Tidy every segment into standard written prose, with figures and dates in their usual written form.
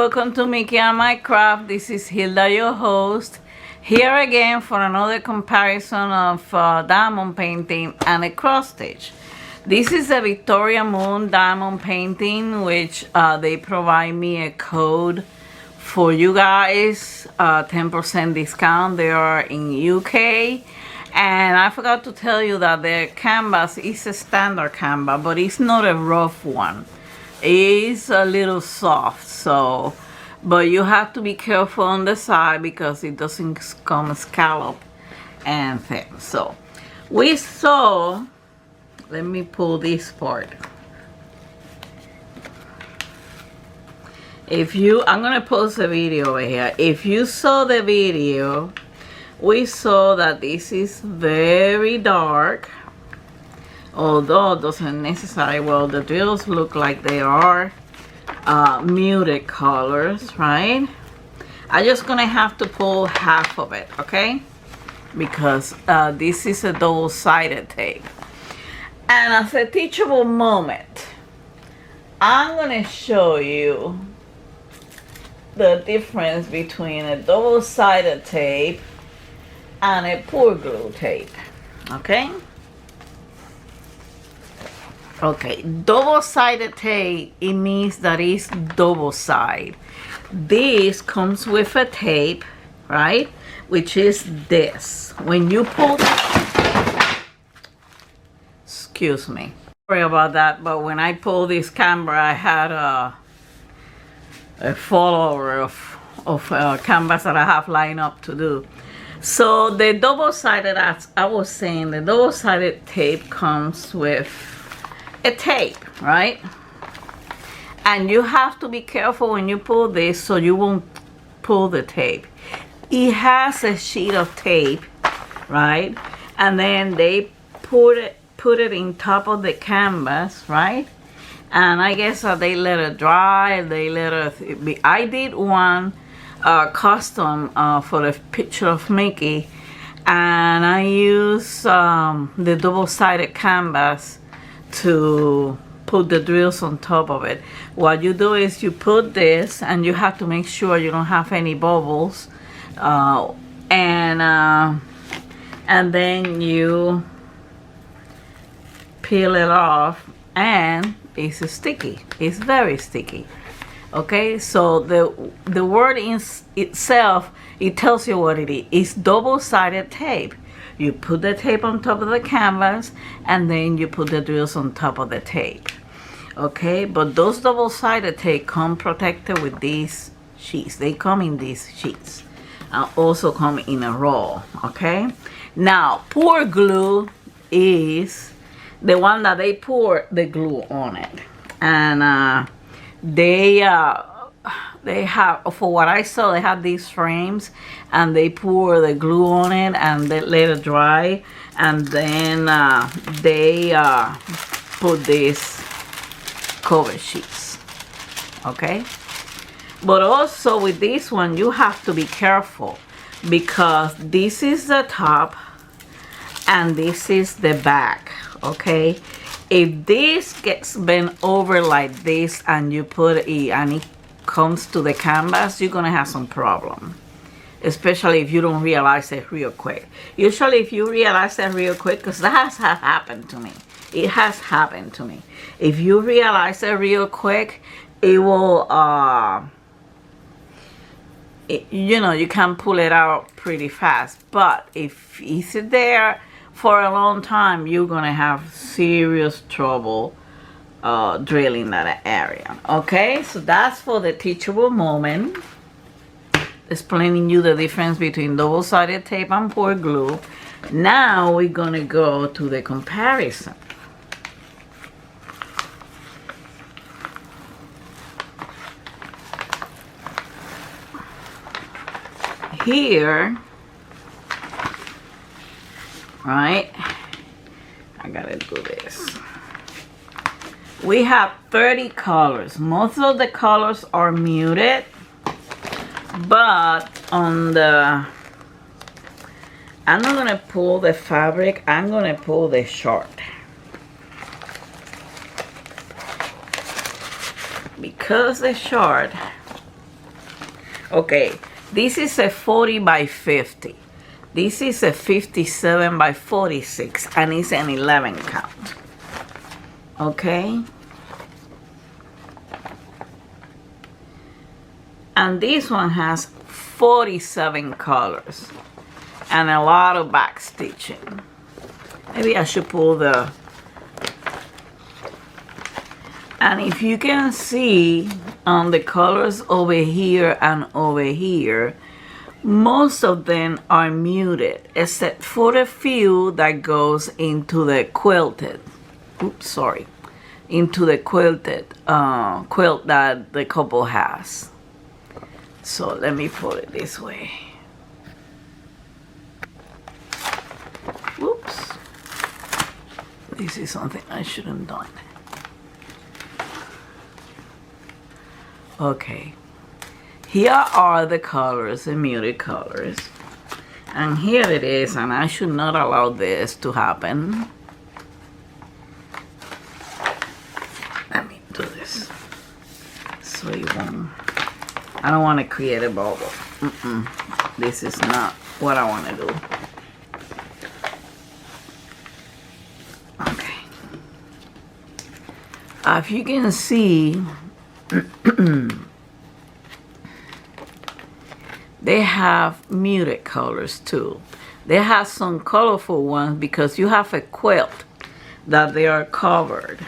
welcome to Mickey and My Craft. This is Hilda, your host, here again for another comparison of diamond painting and a cross stitch. This is a Victoria Moon diamond painting, which they provide me a code for you guys, 10% discount. They are in UK. And I forgot to tell you that the canvas is a standard canvas, but it's not a rough one. It's a little soft, so, but you have to be careful on the side because it doesn't come scallop and things. So we saw, let me pull this part. If you, I'm gonna post a video over here. If you saw the video, we saw that this is very dark, although it doesn't necessarily, well, the drills look like they are muted colors, right? I'm just gonna have to pull half of it, okay? Because this is a double-sided tape. And as a teachable moment, I'm gonna show you the difference between a double-sided tape and a pour glue tape, okay? Okay, double-sided tape, it means that it's double side. This comes with a tape, right? Which is this. When you pull, excuse me, sorry about that, but when I pull this camera, I had a follower of canvas that I have lined up to do. So the double-sided, as I was saying, the double-sided tape comes with a tape, right? And you have to be careful when you pull this so you won't pull the tape. It has a sheet of tape, right? And then they put it in top of the canvas, right? And I guess they let it dry, they let it be. I did one custom for the picture of Mickey, and I use the double-sided canvas to put the drills on top of it. What you do is you put this, and you have to make sure you don't have any bubbles, and then you peel it off, and it's sticky. It's very sticky. Okay, so the word itself, it tells you what it is. It's double-sided tape. You put the tape on top of the canvas, and then you put the drills on top of the tape. Okay, but those double-sided tape come protected with these sheets. They come in these sheets. Also come in a roll. Okay, now pour glue is the one that they pour the glue on it, and they have, for what I saw, they have these frames, and they pour the glue on it, and they let it dry, and then they put these cover sheets. Okay, but also with this one you have to be careful, because this is the top and this is the back. Okay, if this gets bent over like this and you put it and it comes to the canvas, you're gonna have some problem, especially if you don't realize it real quick. Usually if you realize it real quick, because that has happened to me, it has happened to me. If you realize it real quick, it will you know, you can pull it out pretty fast. But if it's there for a long time, you're gonna have serious trouble drilling that area. Okay, so that's for the teachable moment, explaining you the difference between double-sided tape and pour glue. Now we're gonna go to the comparison. Here, right, I gotta do this. We have 30 colors. Most of the colors are muted, but on the, I'm not gonna pull the fabric, I'm gonna pull the short. Because the short Okay, this is a 40 by 50. This is a 57 by 46, and it's an 11 count. Okay? And this one has 47 colors and a lot of back stitching. Maybe I should pull the... And if you can see on the colors over here and over here, most of them are muted, except for the few that goes into the quilted. Oops, sorry. Into the quilted quilt that the couple has. So let me put it this way. Whoops. This is something I shouldn't have done. Okay. Here are the colors, the muted colors. And here it is, and I should not allow this to happen. Let me do this. So you won't... I don't want to create a bubble. This is not what I want to do. Okay. If you can see, they have muted colors too. They have some colorful ones because you have a quilt that they are covered.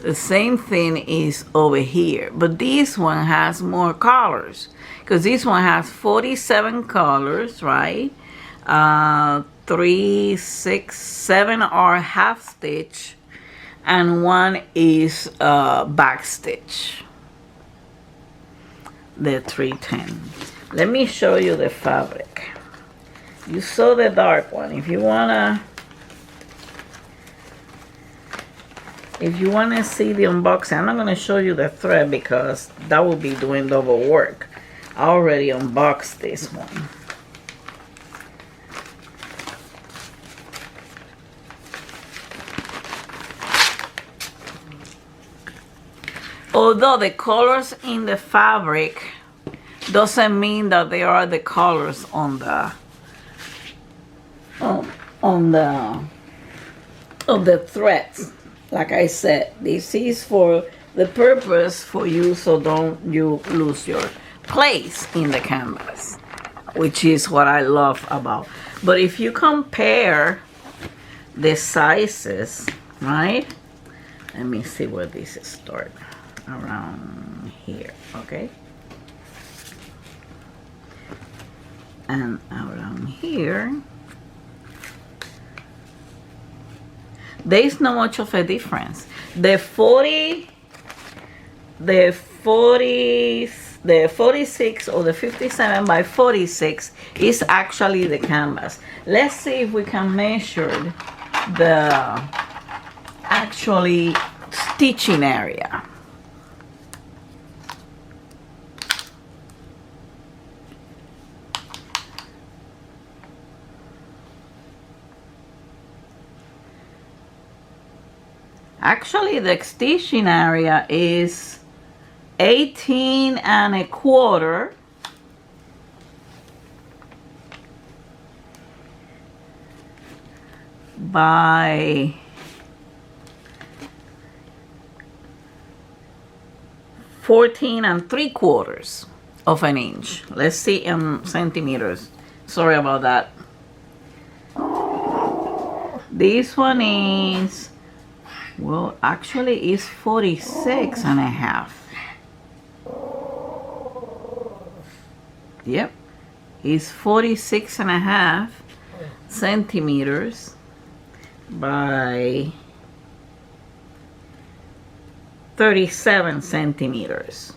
The same thing is over here, but this one has more colors because this one has 47 colors, right? 3, 6, 7 are half stitch, and 1 is back stitch. The 310. Let me show you the fabric. You saw the dark one. If you wanna see the unboxing, I'm not going to show you the thread because that will be doing double work. I already unboxed this one. Although the colors in the fabric doesn't mean that they are the colors on the threads. Like I said, this is for the purpose for you so don't you lose your place in the canvas, which is what I love about. But if you compare the sizes, right? Let me see where this is start. Around here, okay? And around here, there is not much of a difference. The 46 or the 57 by 46 is actually the canvas. Let's see if we can measure the actually stitching area. Actually, the stitching area is 18 1/4 by 14 3/4 of an inch. Let's see in centimeters. Sorry about that. This one is, well, actually it's 46 1/2. Yep, it's 46 1/2 centimeters by 37 centimeters.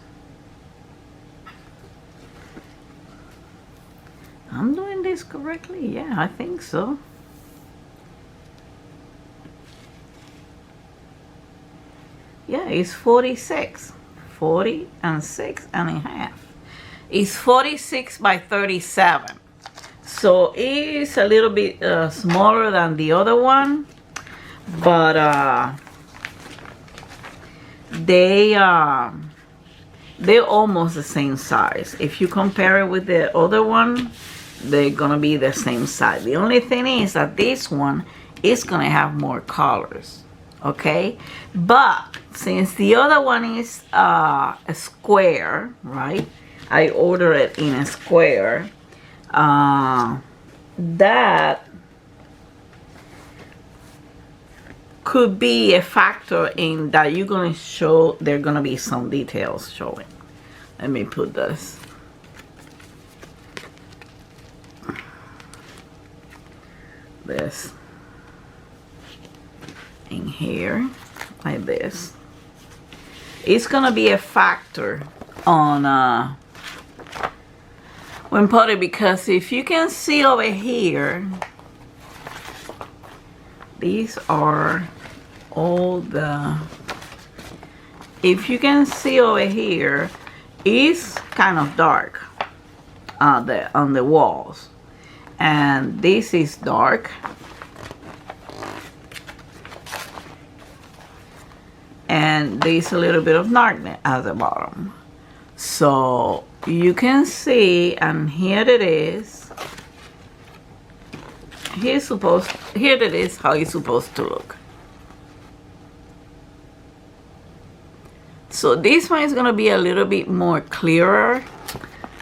I'm doing this correctly? Yeah, I think so. Yeah, it's 46. 40 and 6 1/2. It's 46 by 37. So it's a little bit smaller than the other one, but they're almost the same size. If you compare it with the other one, they're gonna be the same size. The only thing is that this one is gonna have more colors, okay? But since the other one is a square, right? I order it in a square. That could be a factor in that you're gonna show. There are gonna be some details showing. Let me put this. This in here like this. It's gonna be a factor on when putting, because if you can see over here, these are all the, if you can see over here, it's kind of dark on the walls, and this is dark, and there's a little bit of darkness at the bottom. So you can see, and here it is. Here it is how it's supposed to look. So this one is gonna be a little bit more clearer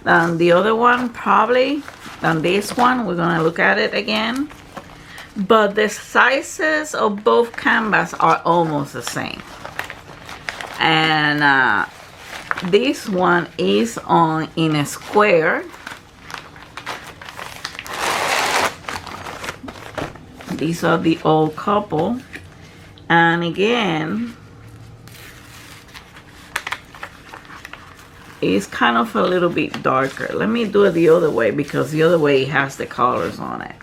than the other one, probably, than this one. We're gonna look at it again. But the sizes of both canvas are almost the same. And this one is in a square. These are the old couple. And again, it's kind of a little bit darker. Let me do it the other way, because the other way has the colors on it.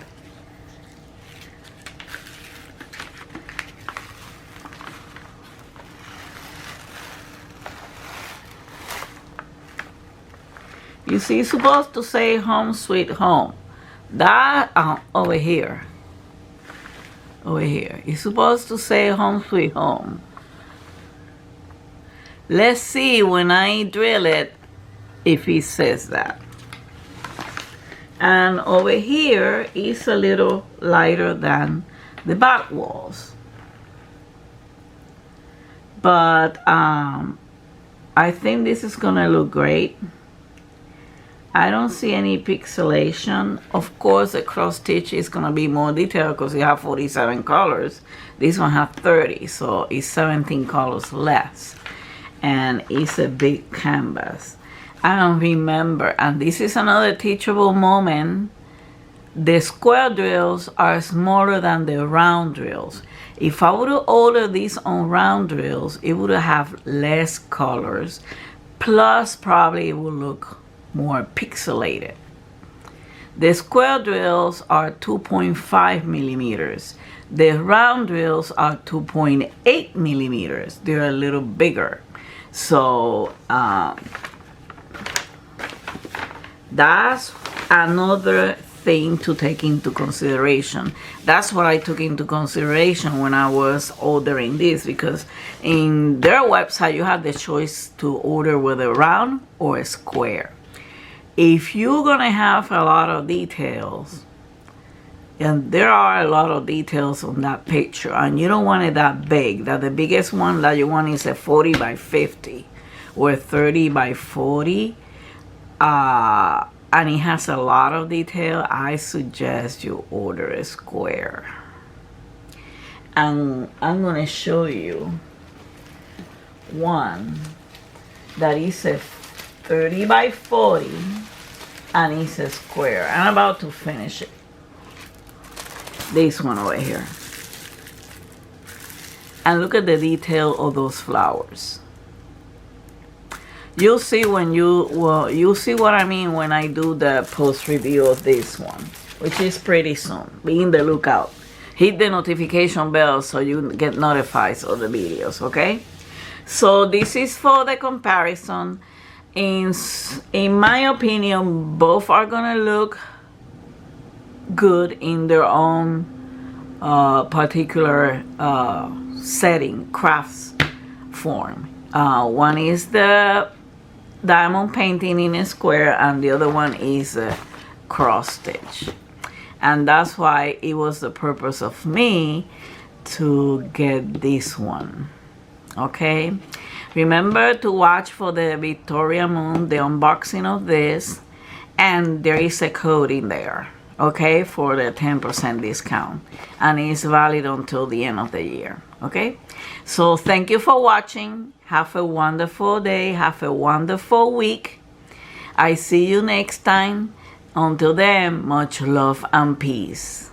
You see, it's supposed to say home sweet home. That over here. Over here. It's supposed to say home sweet home. Let's see when I drill it if it says that. And over here is a little lighter than the back walls. But I think this is gonna look great. I don't see any pixelation. Of course, the cross stitch is gonna be more detailed because you have 47 colors. This one has 30, so it's 17 colors less. And it's a big canvas. I don't remember, and this is another teachable moment. The square drills are smaller than the round drills. If I would have ordered these on round drills, it would have less colors. Plus, probably it would look more pixelated. The square drills are 2.5 millimeters. The round drills are 2.8 millimeters. They're a little bigger. So that's another thing to take into consideration. That's what I took into consideration when I was ordering this, because in their website you have the choice to order with a round or a square. If you're gonna have a lot of details, and there are a lot of details on that picture, and you don't want it that big, that the biggest one that you want is a 40 by 50 or 30 by 40, and it has a lot of detail, I suggest you order a square. And I'm gonna show you one that is a 30 by 40 and it's a square. I'm about to finish it. This one over here. And look at the detail of those flowers. You'll see when you'll see what I mean when I do the post review of this one, which is pretty soon. Be in the lookout. Hit the notification bell so you get notified of the videos, okay? So this is for the comparison. In my opinion, both are gonna look good in their own particular setting, crafts form. One is the diamond painting in a square, and the other one is a cross stitch. And that's why it was the purpose of me to get this one. Okay, remember to watch for the Victoria Moon, the unboxing of this, and there is a code in there, okay, for the 10% discount, and it's valid until the end of the year. Okay, so thank you for watching. Have a wonderful day. Have a wonderful week. I see you next time. Until then, much love and peace.